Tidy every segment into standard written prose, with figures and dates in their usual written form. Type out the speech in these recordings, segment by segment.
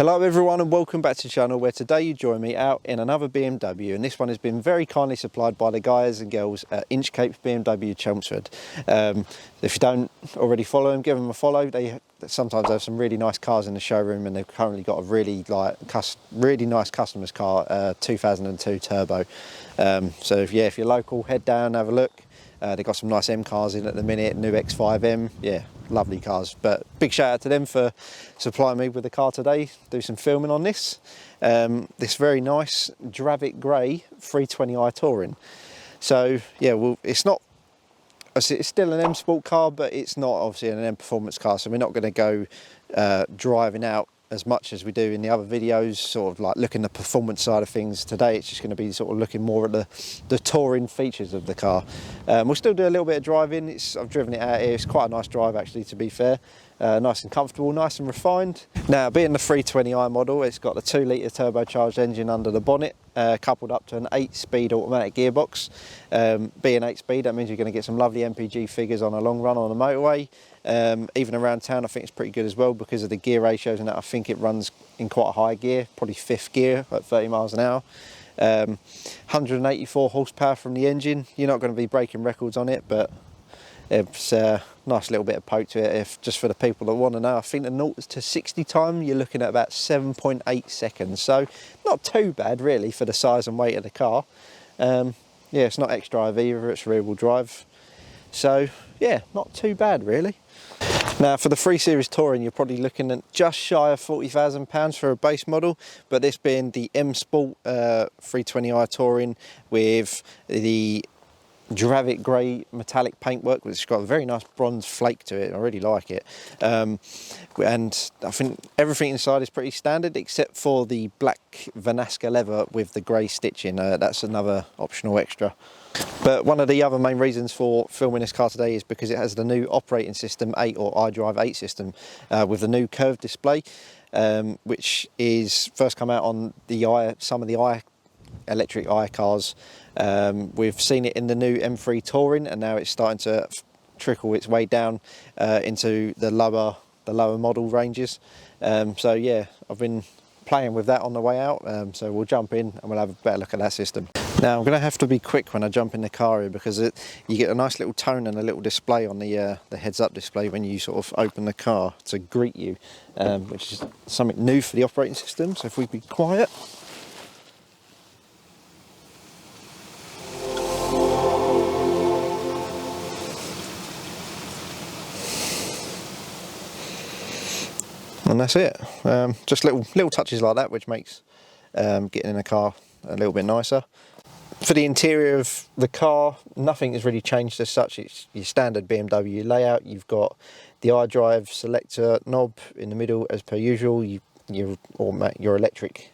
Hello everyone and welcome back to the channel, where today you join me out in another BMW, and this one has been very kindly supplied by the guys and girls at Inchcape BMW Chelmsford. If you don't already follow them, give them a follow. They sometimes have some really nice cars in the showroom, and they've currently got a really nice customer's car, 2002 turbo. So if you're local, head down, have a look. They've got some nice M cars in at the minute, new X5M, yeah, lovely cars. But big shout out to them for supplying me with the car today, do some filming on this. This very nice Dravic Grey 320i Touring. So yeah, well, it's still an M Sport car, but it's not obviously an M Performance car, so we're not going to go driving out as much as we do in the other videos, sort of like looking at the performance side of things. Today it's just going to be sort of looking more at the touring features of the car. We'll still do a little bit of driving. I've driven it out here, it's quite a nice drive actually, to be fair. Nice and comfortable, nice and refined. Now, being the 320i model, it's got the 2-litre turbocharged engine under the bonnet, coupled up to an 8-speed automatic gearbox. Being 8-speed, that means you're going to get some lovely MPG figures on a long run on the motorway. Even around town I think it's pretty good as well, because of the gear ratios and that. I think it runs in quite a high gear, probably 5th gear at 30 miles an hour. 184 horsepower from the engine. You're not going to be breaking records on it, but it's a nice little bit of poke to it, just for the people that want to know. I think the 0 to 60 time you're looking at about 7.8 seconds, so not too bad really for the size and weight of the car. Yeah, it's not X-Drive either, it's rear-wheel drive, so yeah, not too bad really. Now, for the 3 Series Touring, you're probably looking at just shy of £40,000 for a base model, but this being the M Sport 320i Touring with the Dravic Grey metallic paintwork, which has got a very nice bronze flake to it. I really like it. And I think everything inside is pretty standard except for the black Vanasca leather with the grey stitching. That's another optional extra. But one of the other main reasons for filming this car today is because it has the new operating system 8, or iDrive 8 system, with the new curved display, which is first come out on some of the electric cars. We've seen it in the new M3 Touring, and now it's starting to trickle its way down into the lower model ranges. So yeah, I've been playing with that on the way out, so we'll jump in and we'll have a better look at that system. Now, I'm going to have to be quick when I jump in the car here, because you get a nice little tone and a little display on the heads-up display when you sort of open the car to greet you, which is something new for the operating system. So if we be quiet. And that's it. Just little touches like that, which makes getting in a car a little bit nicer. For the interior of the car, nothing has really changed as such. It's your standard BMW layout. You've got the iDrive selector knob in the middle as per usual. Your electric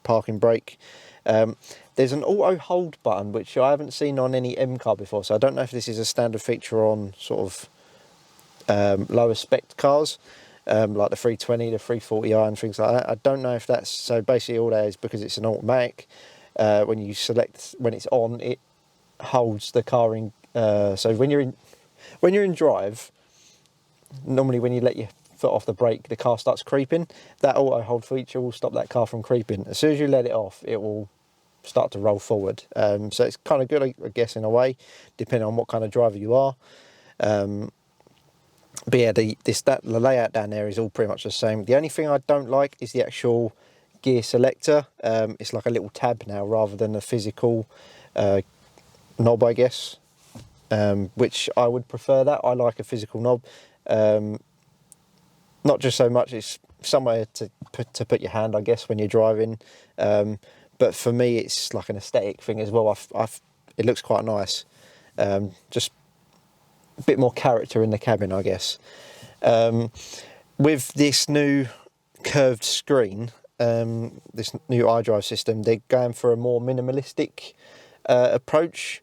parking brake. There's an auto hold button, which I haven't seen on any M car before, so I don't know if this is a standard feature on sort of lower spec cars. Like the 320, the 340i and things like that. I don't know if that's, so basically all that is, because it's an automatic, when it's on, it holds the car in, so when you're in drive, normally when you let your foot off the brake, the car starts creeping. That auto hold feature will stop that car from creeping. As soon as you let it off, it will start to roll forward. So it's kind of good, I guess, in a way, depending on what kind of driver you are. But yeah, the layout down there is all pretty much the same. The only thing I don't like is the actual gear selector. It's like a little tab now rather than a physical knob, I guess, which I would prefer that. I like a physical knob. Not just so much, it's somewhere to put your hand, I guess, when you're driving. But for me, it's like an aesthetic thing as well. It looks quite nice. Just a bit more character in the cabin, I guess. With this new curved screen, this new iDrive system, they're going for a more minimalistic approach,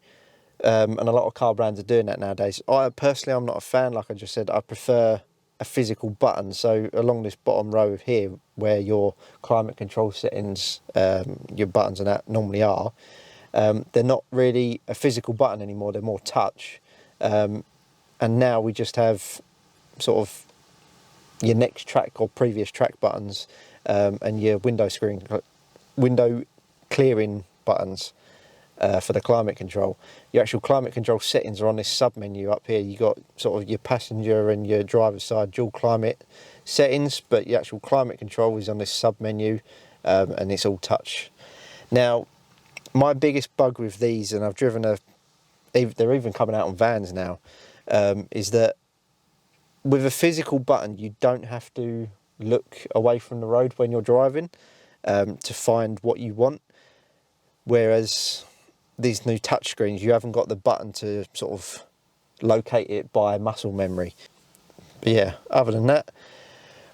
and a lot of car brands are doing that nowadays. Personally, I'm not a fan. Like I just said, I prefer a physical button. So along this bottom row here, where your climate control settings, your buttons and that normally are, they're not really a physical button anymore. They're more touch. And now we just have sort of your next track or previous track buttons, and your window clearing buttons for the climate control. Your actual climate control settings are on this sub menu up here. You got sort of your passenger and your driver's side dual climate settings, but your actual climate control is on this sub menu, and it's all touch. Now, my biggest bug with these, and I've driven they're even coming out on vans now, is that with a physical button, you don't have to look away from the road when you're driving to find what you want. Whereas these new touch screens, you haven't got the button to sort of locate it by muscle memory. But yeah, other than that,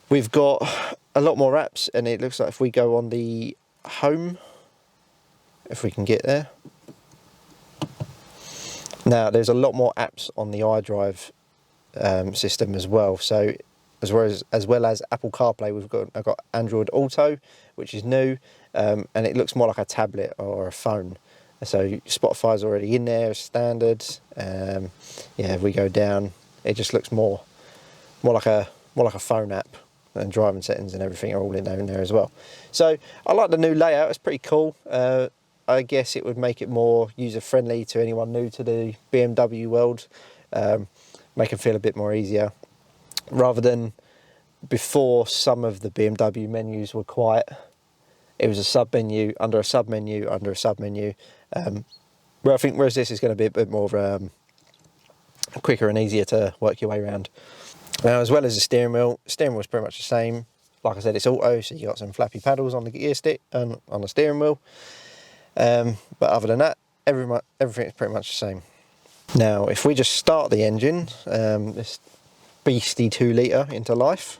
we've got a lot more apps, and it looks like if we go on the home, if we can get there. Now, there's a lot more apps on the iDrive system as well. So as well as Apple CarPlay, I've got Android Auto, which is new, and it looks more like a tablet or a phone. So Spotify's already in there as standard. Yeah, if we go down, it just looks more like a phone app, and driving settings and everything are all in there as well. So I like the new layout. It's pretty cool. I guess it would make it more user friendly to anyone new to the BMW world. Make them feel a bit more easier, rather than before. Some of the BMW menus were it was a sub menu under a sub menu under a sub menu. Whereas this is going to be a bit more quicker and easier to work your way around. Now, as well as the steering wheel is pretty much the same. Like I said, it's auto, so you got some flappy paddles on the gear stick and on the steering wheel. But other than that, everything is pretty much the same. Now, if we just start the engine, this beastie 2 litre into life.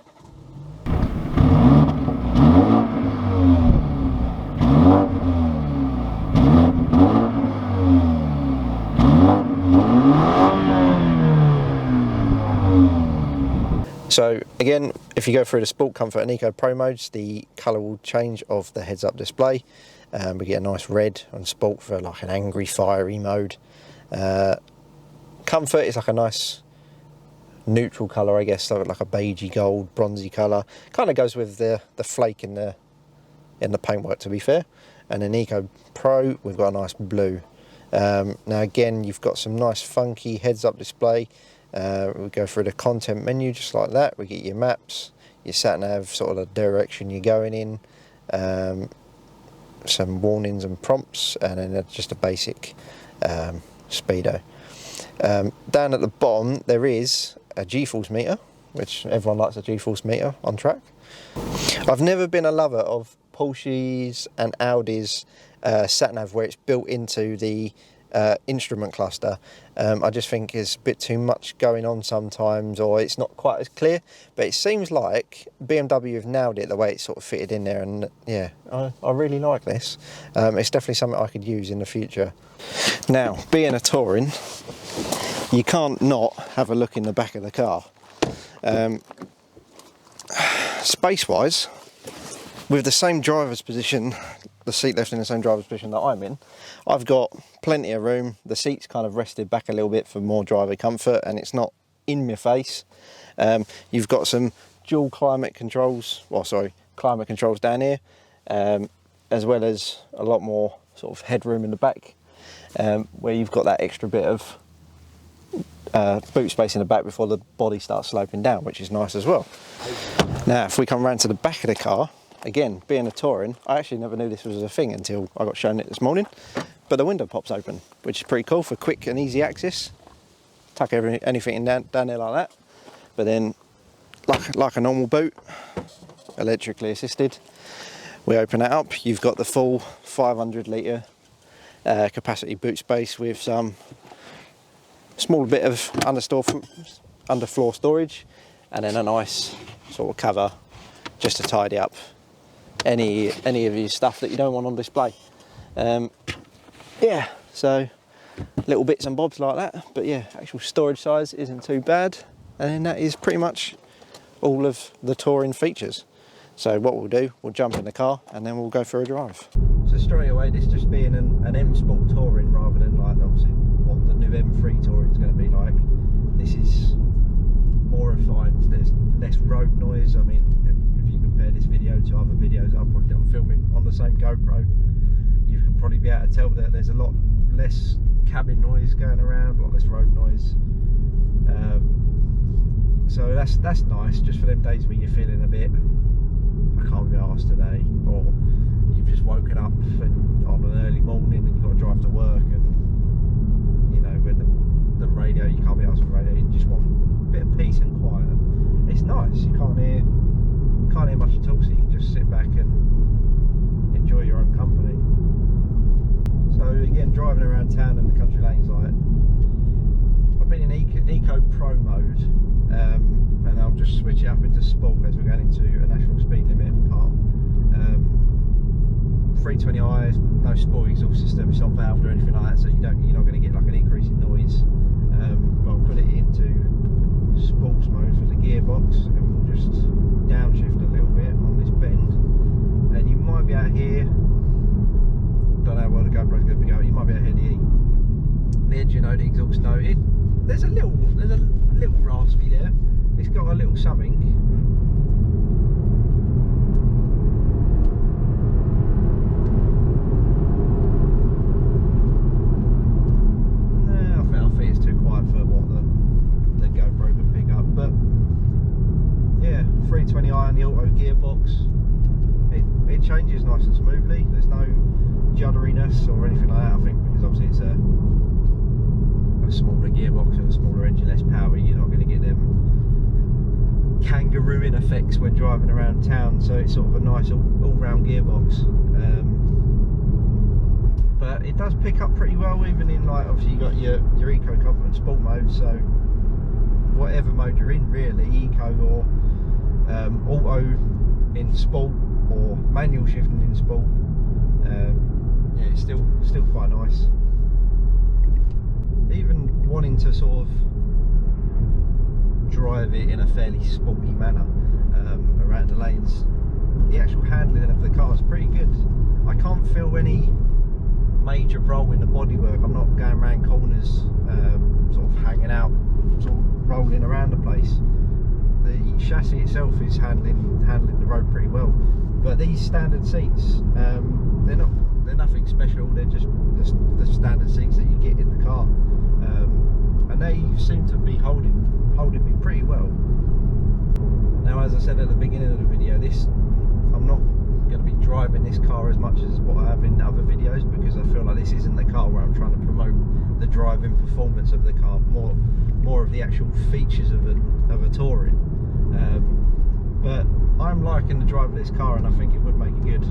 So again, if you go through the Sport, Comfort and Eco Pro modes, the colour will change of the heads-up display. We get a nice red on Sport for like an angry, fiery mode. Comfort is like a nice neutral colour, I guess, so like a beigey gold, bronzy colour. Kind of goes with the flake in the paintwork, to be fair. And in Eco Pro, we've got a nice blue. Now again, you've got some nice funky heads-up display. We go through the content menu just like that. We get your maps, your sat-nav, sort of the direction you're going in, some warnings and prompts, and then just a basic speedo. Down at the bottom there is a G-force meter, which everyone likes a G-force meter on track. I've never been a lover of Porsche's and Audi's sat-nav where it's built into the instrument cluster. I just think there's a bit too much going on sometimes, or it's not quite as clear, but it seems like BMW have nailed it the way it's sort of fitted in there, and yeah, I really like this. It's definitely something I could use in the future. Now, being a touring, you can't not have a look in the back of the car. Space wise, with the same driver's position, the seat left in the same driver's position that I'm in, I've got plenty of room. The seat's kind of rested back a little bit for more driver comfort, and it's not in my face. You've got some dual climate controls, climate controls down here, as well as a lot more sort of headroom in the back, where you've got that extra bit of boot space in the back before the body starts sloping down, which is nice as well. Now, if we come around to the back of the car, again, being a touring, I actually never knew this was a thing until I got shown it this morning, but the window pops open, which is pretty cool for quick and easy access. Tuck anything in down there like that, but then like a normal boot, electrically assisted, we open it up. You've got the full 500 litre capacity boot space with some small bit of underfloor storage, and then a nice sort of cover just to tidy up any of your stuff that you don't want on display. Yeah, so little bits and bobs like that, but yeah, actual storage size isn't too bad, and then that is pretty much all of the touring features. So what we'll do, we'll jump in the car and then we'll go for a drive. So straight away, this just being an M Sport touring rather than like obviously what the new M3 touring is going to be like. This is more refined. There's less road noise. I mean, if you compare compare this video to other videos I've probably done filming on the same GoPro, you can probably be able to tell that there's a lot less cabin noise going around, a lot less road noise. So that's nice, just for them days where you're feeling a bit, I can't be arsed today, or you've just woken up and on an early morning and you've got to drive to work, and you know, when the radio, you can't be arsed with the radio, you just want a bit of peace and quiet. It's nice, you can't hear much at all, so you can just sit back and enjoy your own company. So again, driving around town and the country lanes, like, I've been in Eco Pro mode, and I'll just switch it up into Sport as we're going into a national speed limit part. 320i, no sport exhaust system, it's not valved or anything like that, so you're not going to get like an increase in noise. But I'll put it into sports mode for the gearbox, and we'll just downshift a little bit on this bend, and you might be out here, don't know where the GoPro's going to be going, you might be out here the engine note, the exhaust note, there's a little raspy there, it's got a little something. I think it's too quiet for what the GoPro can pick up, but yeah, 320i and the auto gearbox, it changes nice and smoothly. There's no judderiness or anything like that, I think, because obviously it's a smaller gearbox and a smaller engine, less power. You're not going to get them kangarooing effects when driving around town, so it's sort of a nice all-round gearbox. But it does pick up pretty well, even in, like, obviously you got your Eco, Comfort and Sport mode, so whatever mode you're in really, Eco or auto in Sport or manual shifting in Sport, yeah, it's still quite nice. Even wanting to sort of drive it in a fairly sporty manner around the lanes, the actual handling of the car is pretty good. I can't feel any major roll in the bodywork. I'm not going around corners sort of hanging out, sort of rolling around the place. The chassis itself is handling the road pretty well, but these standard seats, they're nothing special. They're just the standard seats that you get in the car, and they seem to be holding me pretty well. Now, as I said at the beginning of the video, I'm not going to be driving this car as much as what I have in other videos, because I feel like this isn't the car where I'm trying to promote the driving performance of the car, more of the actual features of a touring. But I'm liking the drive of this car, and I think it would make a good,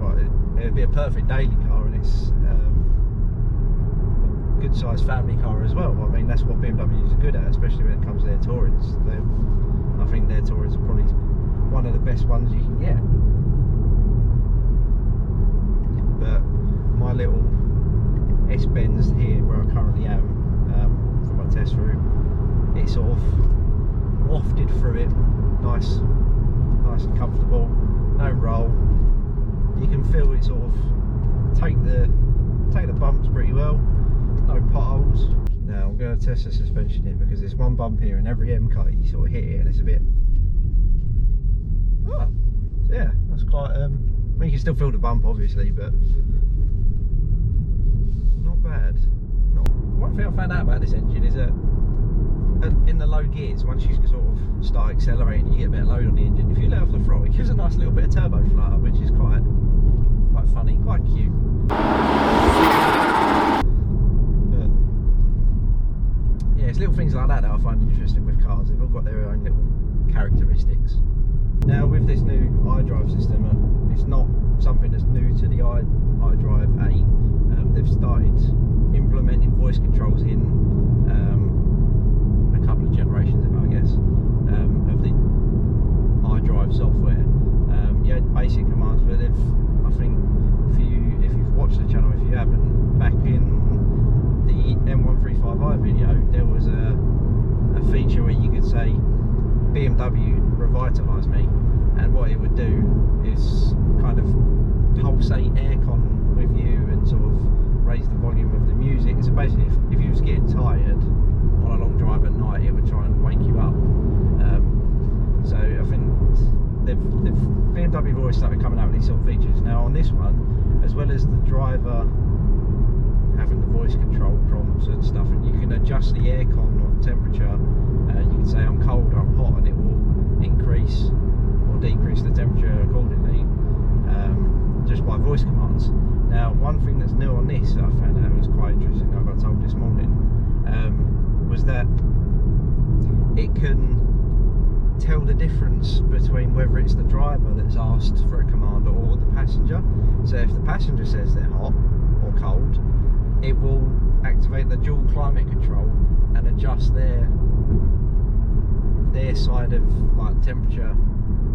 well, it'd be a perfect daily car, and it's a good sized family car as well. I mean, that's what BMWs are good at, especially when it comes to their tourings. I think their tourings are probably one of the best ones you can get. But my little S-Benz here, where I currently am, for my test route, it sort of wafted through it, nice and comfortable, no roll. You can feel it sort of take the bumps pretty well, no potholes. Now I'm going to test the suspension here, because there's one bump here, and every M car you sort of hit it and it's a bit, so yeah, that's quite, I mean, you can still feel the bump obviously, but not bad. One thing I found out about this engine is that in the low gears, once you sort of start accelerating, you get a bit of load on the engine. If you let off the throttle, it gives a nice little bit of turbo flutter, which is quite funny, quite cute. But yeah, it's little things like that I find interesting with cars. They've all got their own little characteristics. Now with this new iDrive system, it's not something that's new to the iDrive 8. They've started implementing voice controls in a couple of generations ago, I guess, of the iDrive software. You had basic commands, but I think if you've watched the channel, if you haven't, back in the M135i video, there was a feature where you could say BMW revitalise me, and what it would do is kind of pulsate aircon with you and sort of raise the volume of the music. So basically, if you was getting tired on a long drive at night, it would try and wake you up. So I think they've started coming out with these sort of features. Now on this one, as well as the driver having the voice control prompts and stuff, and you can adjust the aircon on temperature. You can say I'm cold or I'm hot, and it will increase or decrease the temperature accordingly, just by voice commands. Now, one thing that's new on this that I found out was quite interesting, I got told this morning, was that it can tell the difference between whether it's the driver that's asked for a command or the passenger. So if the passenger says they're hot or cold, it will activate the dual climate control and adjust their side of like temperature,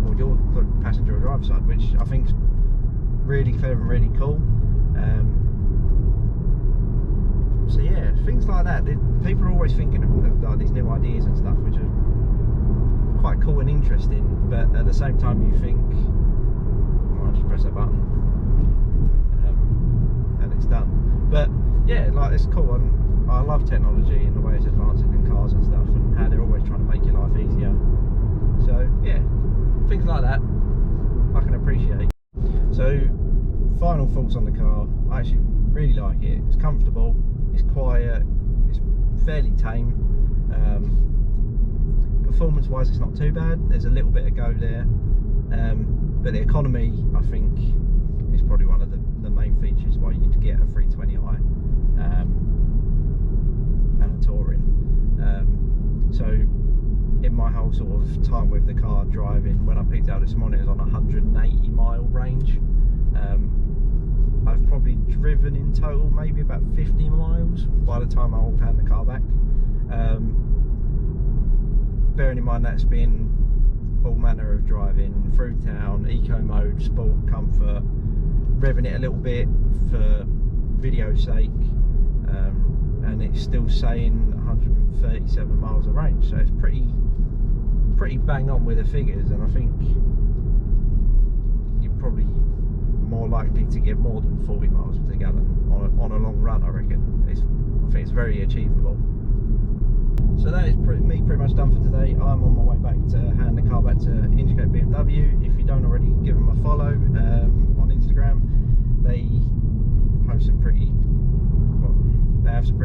or your passenger or driver side, which I think is really clever and really cool. So yeah, things like that. People are always thinking of like these new ideas and stuff, which are quite cool and interesting. But at the same time, you think, well, I'll just press a button and it's done. But yeah, like it's cool. I love technology and the way it's advancing in cars and stuff, and how they're always trying to make your life easier. So yeah, things like that I can appreciate. So final thoughts on the car. I actually really like it. It's comfortable, it's quiet, it's fairly tame. Performance wise, it's not too bad. There's a little bit of go there, but the economy, I think, is probably one of the main features why you'd get a 320i and a touring. So in my whole sort of time with the car driving, when I picked it up this morning, it was on a 180 mile range. I've probably driven in total maybe about 50 miles by the time I'll hand the car back. Bearing in mind that's been all manner of driving through town, eco mode, sport, comfort, revving it a little bit for video's sake, and it's still saying 137 miles of range, so it's pretty bang on with the figures, and I think you're probably more likely to get more than 40 miles per gallon on a long run. I reckon I think it's very achievable. So that is me pretty much done for today. I'm on my way back to hand the car back to Untitled BMW. If you don't already, give them a follow on Instagram. They have some pretty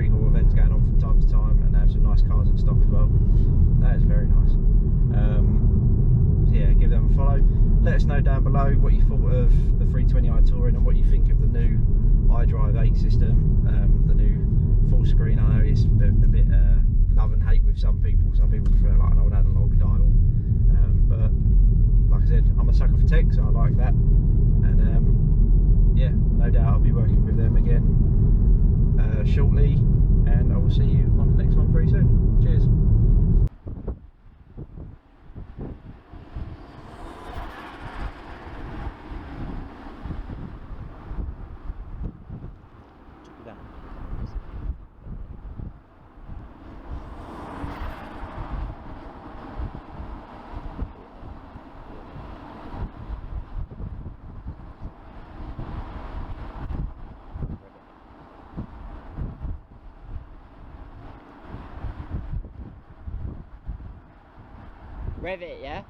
cool events going on from time to time, and they have some nice cars in stock as well. That is very nice. So yeah, give them a follow. Let us know down below what you thought of the 320i Touring and what you think of the new iDrive 8 system, the new full screen. I know it's a bit love and hate with some people. Some people prefer like an old analog dial, but like I said, I'm a sucker for tech, so I like that. And yeah, no doubt I'll be working with them again shortly, and I will see you on the next one very soon. Cheers. Rev it, yeah?